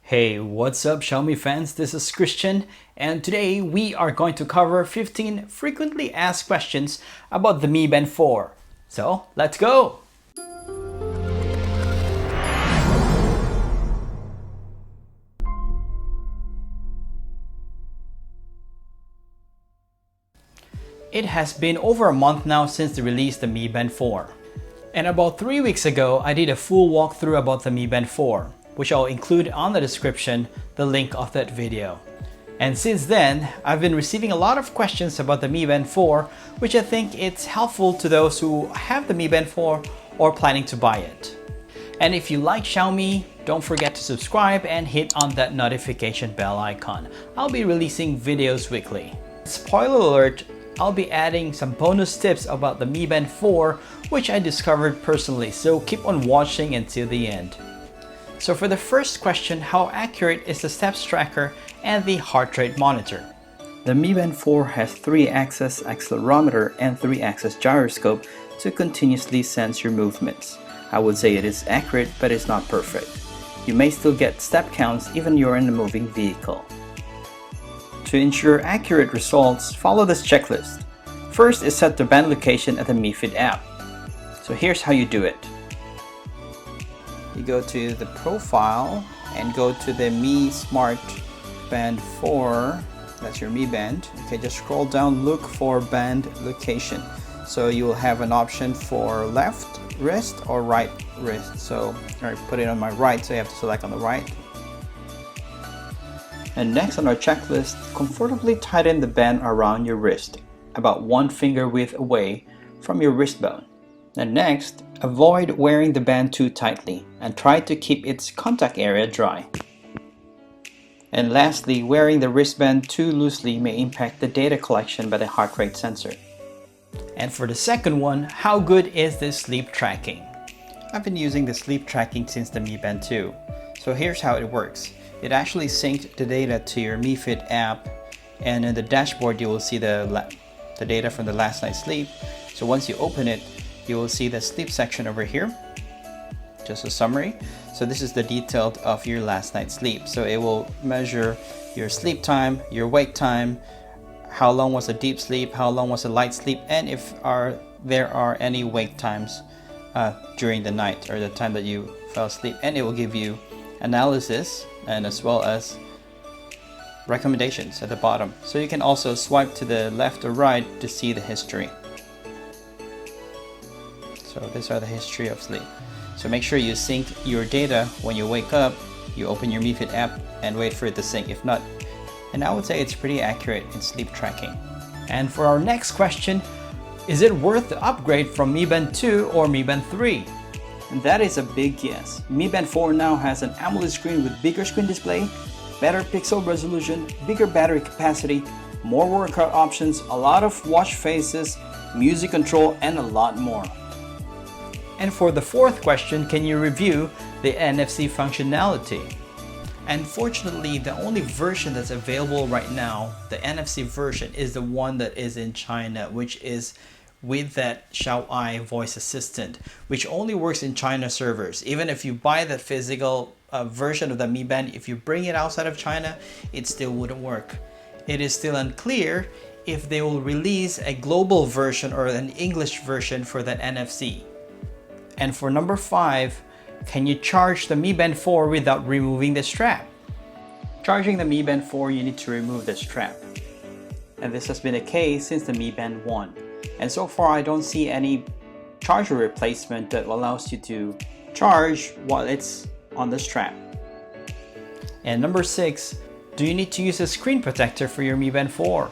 Hey, what's up Xiaomi fans? This is Christian, and today we are going to cover 15 frequently asked questions about the Mi Band 4. So, let's go! It has been over a month now since they released the Mi Band 4. And about 3 weeks ago, I did a full walkthrough about the Mi Band 4, which I'll include on the description, the link of that video. And since then, I've been receiving a lot of questions about the Mi Band 4, which I think it's helpful to those who have the Mi Band 4 or planning to buy it. And if you like Xiaomi, don't forget to subscribe and hit on that notification bell icon. I'll be releasing videos weekly. Spoiler alert, I'll be adding some bonus tips about the Mi Band 4, which I discovered personally, so keep on watching until the end. So for the first question, how accurate is the steps tracker and the heart rate monitor? The Mi Band 4 has 3-axis accelerometer and 3-axis gyroscope to continuously sense your movements. I would say it is accurate, but it's not perfect. You may still get step counts even you're in a moving vehicle. To ensure accurate results, follow this checklist. First is set the band location at the Mi Fit app. So here's how you do it. You go to the profile and go to the Mi Smart Band 4. That's your Mi Band. Okay, just scroll down, look for band location. So you will have an option for left wrist or right wrist. So I put it on my right, so you have to select on the right. And next on our checklist, comfortably tighten the band around your wrist, about 1 finger width away from your wrist bone. And next, avoid wearing the band too tightly and try to keep its contact area dry. And lastly, wearing the wristband too loosely may impact the data collection by the heart rate sensor. And for the second one, how good is this sleep tracking? I've been using the sleep tracking since the Mi Band 2. So here's how it works. It actually synced the data to your Mi Fit app, and in the dashboard you will see the data from the last night's sleep. So once you open it, you will see the sleep section over here, just a summary. So this is the detailed of your last night's sleep. So it will measure your sleep time, your wake time, how long was a deep sleep, how long was a light sleep, and if there are any wake times during the night or the time that you fell asleep. And it will give you analysis and as well as recommendations at the bottom. So you can also swipe to the left or right to see the history. So these are the history of sleep. So make sure you sync your data when you wake up, you open your Mi Fit app and wait for it to sync. If not, and I would say it's pretty accurate in sleep tracking. And for our next question, is it worth the upgrade from Mi Band 2 or Mi Band 3? And that is a big yes. Mi Band 4 now has an AMOLED screen with bigger screen display, better pixel resolution, bigger battery capacity, more workout options, a lot of watch faces, music control, and a lot more. And for the fourth question, can you review the NFC functionality? Unfortunately, the only version that's available right now, the NFC version, is the one that is in China, which is with that Xiaomi voice assistant, which only works in China servers. Even if you buy the physical version of the Mi Band, if you bring it outside of China, it still wouldn't work. It is still unclear if they will release a global version or an English version for that NFC. And for number 5, can you charge the Mi Band 4 without removing the strap? Charging the Mi Band 4, you need to remove the strap. And this has been the case since the Mi Band 1. And so far, I don't see any charger replacement that allows you to charge while it's on the strap. And number 6, do you need to use a screen protector for your Mi Band 4?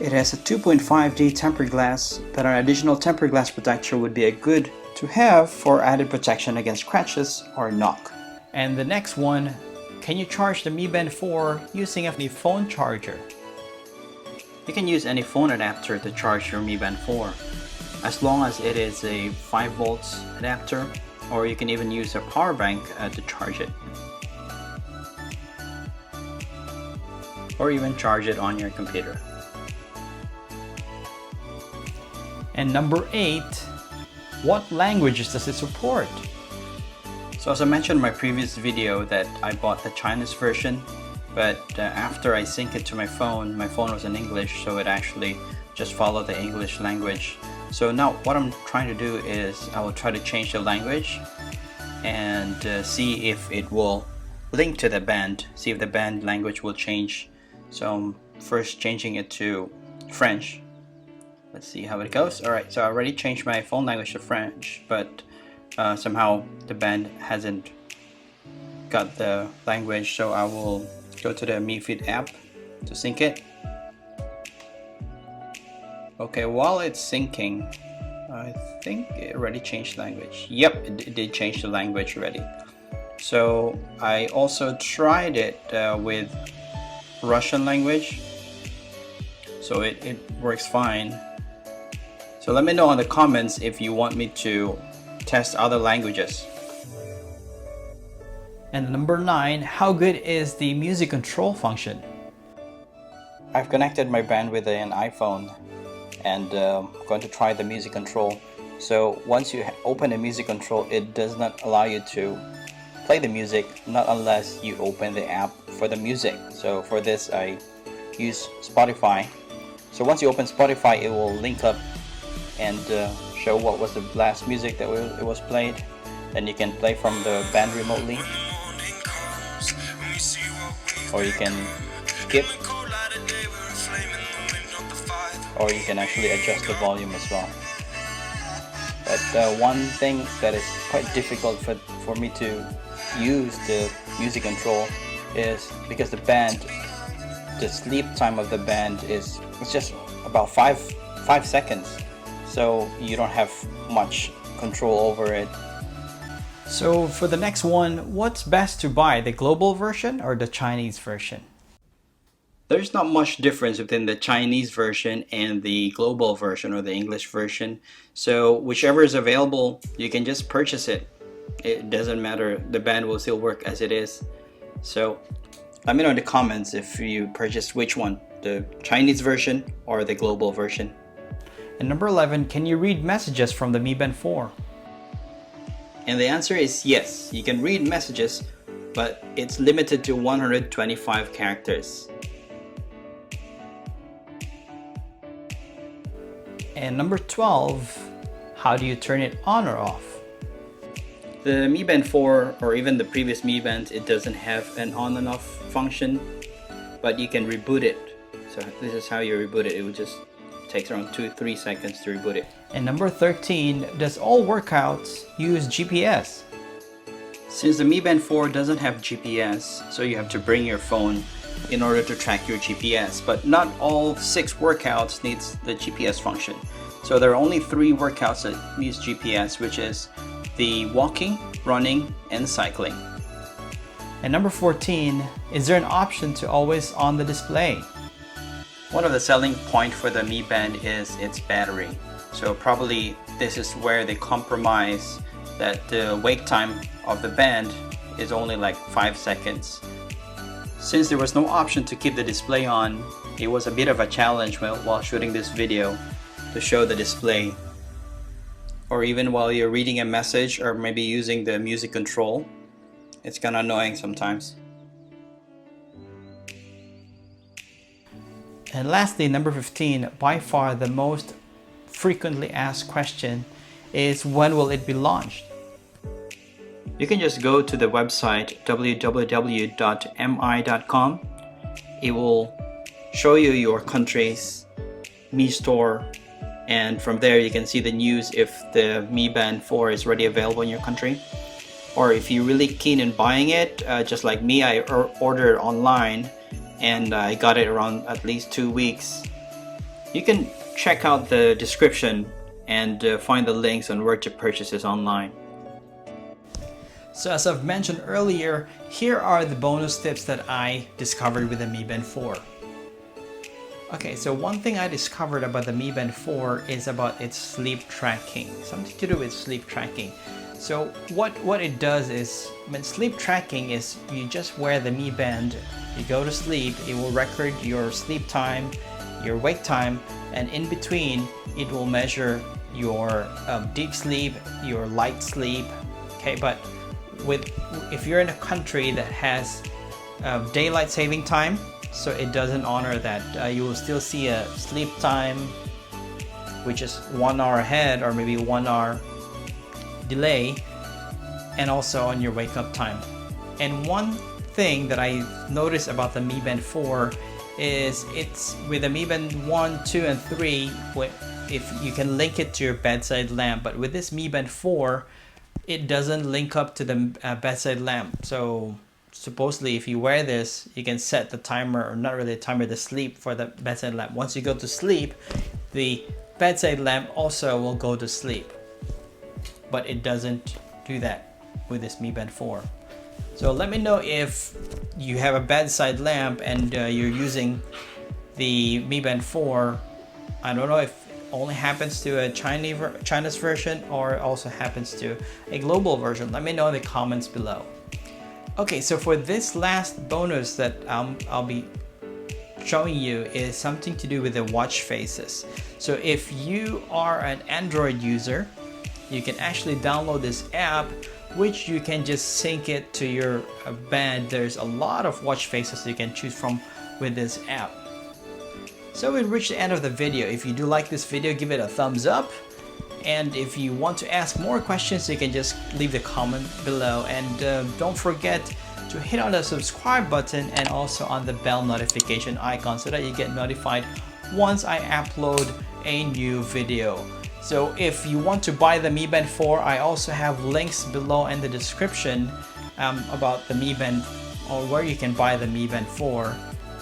It has a 2.5D tempered glass, but an additional tempered glass protector would be a good to have for added protection against scratches or knock. And the next one, can you charge the Mi Band 4 using a phone charger? You can use any phone adapter to charge your Mi Band 4, as long as it is a 5 volts adapter, or you can even use a power bank to charge it. Or even charge it on your computer. And number 8, what languages does it support? So as I mentioned in my previous video that I bought the Chinese version, but after I sync it to my phone was in English, so it actually just followed the English language. So now what I'm trying to do is I will try to change the language and see if it will link to the band, see if the band language will change. So I'm first changing it to French. Let's see how it goes. Alright, so I already changed my phone language to French, but somehow the band hasn't got the language, so I will go to the Mi Fit app to sync it. Okay, while it's syncing, I think it already changed language. Yep, it did change the language already. So I also tried it with Russian language, so it works fine. So let me know in the comments if you want me to test other languages. And number 9, how good is the music control function? I've connected my band with an iPhone and going to try the music control. So once you open the music control, it does not allow you to play the music, not unless you open the app for the music. So for this I use Spotify. So once you open Spotify, it will link up and show what was the last music that it was played. Then you can play from the band remotely, or you can skip, or you can actually adjust the volume as well. But one thing that is quite difficult for me to use the music control is because the sleep time of the band it's just about 5 seconds, so you don't have much control over it. So for the next one, what's best to buy, the global version or the Chinese version? There's not much difference between the Chinese version and the global version or the English version. So whichever is available, you can just purchase it. It doesn't matter, the band will still work as it is. So let me know in the comments if you purchased which one, the Chinese version or the global version. And number 11, can you read messages from the Mi Band 4? And the answer is yes, you can read messages, but it's limited to 125 characters. And number 12, how do you turn it on or off? The Mi Band 4 or even the previous Mi Bands, it doesn't have an on and off function, but you can reboot it. So this is how you reboot it. It will just take around 2-3 seconds to reboot it. And number 13, does all workouts use GPS? Since the Mi Band 4 doesn't have GPS, so you have to bring your phone in order to track your GPS, but not all 6 workouts needs the GPS function. So there are only 3 workouts that use GPS, which is the walking, running, and cycling. And number 14, is there an option to always on the display? One of the selling point for the Mi Band is its battery. So probably this is where they compromise that the wake time of the band is only like 5 seconds. Since there was no option to keep the display on, it was a bit of a challenge while shooting this video to show the display. Or even while you're reading a message or maybe using the music control, it's kind of annoying sometimes. And lastly, number 15, by far the most frequently asked question is, when will it be launched? You can just go to the website www.mi.com. It will show you your country's Mi Store, and from there you can see the news if the Mi Band 4 is already available in your country. Or if you're really keen in buying it, just like me, I ordered online and I got it around at least 2 weeks. You can check out the description and find the links on where to purchase this online. So as I've mentioned earlier, here are the bonus tips that I discovered with the Mi Band 4. Okay, so one thing I discovered about the Mi Band 4 is about its sleep tracking, something to do with sleep tracking. So what it does is, sleep tracking is, you just wear the Mi Band, you go to sleep, it will record your sleep time, your wake time, and in between it will measure your deep sleep, your light sleep. Okay, but if you're in a country that has daylight saving time, so it doesn't honor that. You will still see a sleep time which is 1 hour ahead or maybe 1 hour delay, and also on your wake up time. And one thing that I noticed about the Mi Band 4 is it's with the Mi Band 1, 2, and 3, if you can link it to your bedside lamp, but with this Mi Band 4, it doesn't link up to the bedside lamp. So supposedly if you wear this, you can set the timer, or not really a timer, the sleep for the bedside lamp. Once you go to sleep, the bedside lamp also will go to sleep, but it doesn't do that with this Mi Band 4. So let me know if you have a bedside lamp and you're using the Mi Band 4. I don't know if it only happens to a Chinese version or also happens to a global version. Let me know in the comments below. Okay, so for this last bonus that I'll be showing you is something to do with the watch faces. So if you are an Android user, you can actually download this app, which you can just sync it to your band. There's a lot of watch faces you can choose from with this app. So we've reached the end of the video. If you do like this video, give it a thumbs up. And if you want to ask more questions, you can just leave the comment below. And don't forget to hit on the subscribe button and also on the bell notification icon so that you get notified once I upload a new video. So if you want to buy the Mi Band 4, I also have links below in the description about the Mi Band, or where you can buy the Mi Band 4.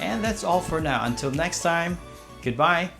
And that's all for now. Until next time, goodbye.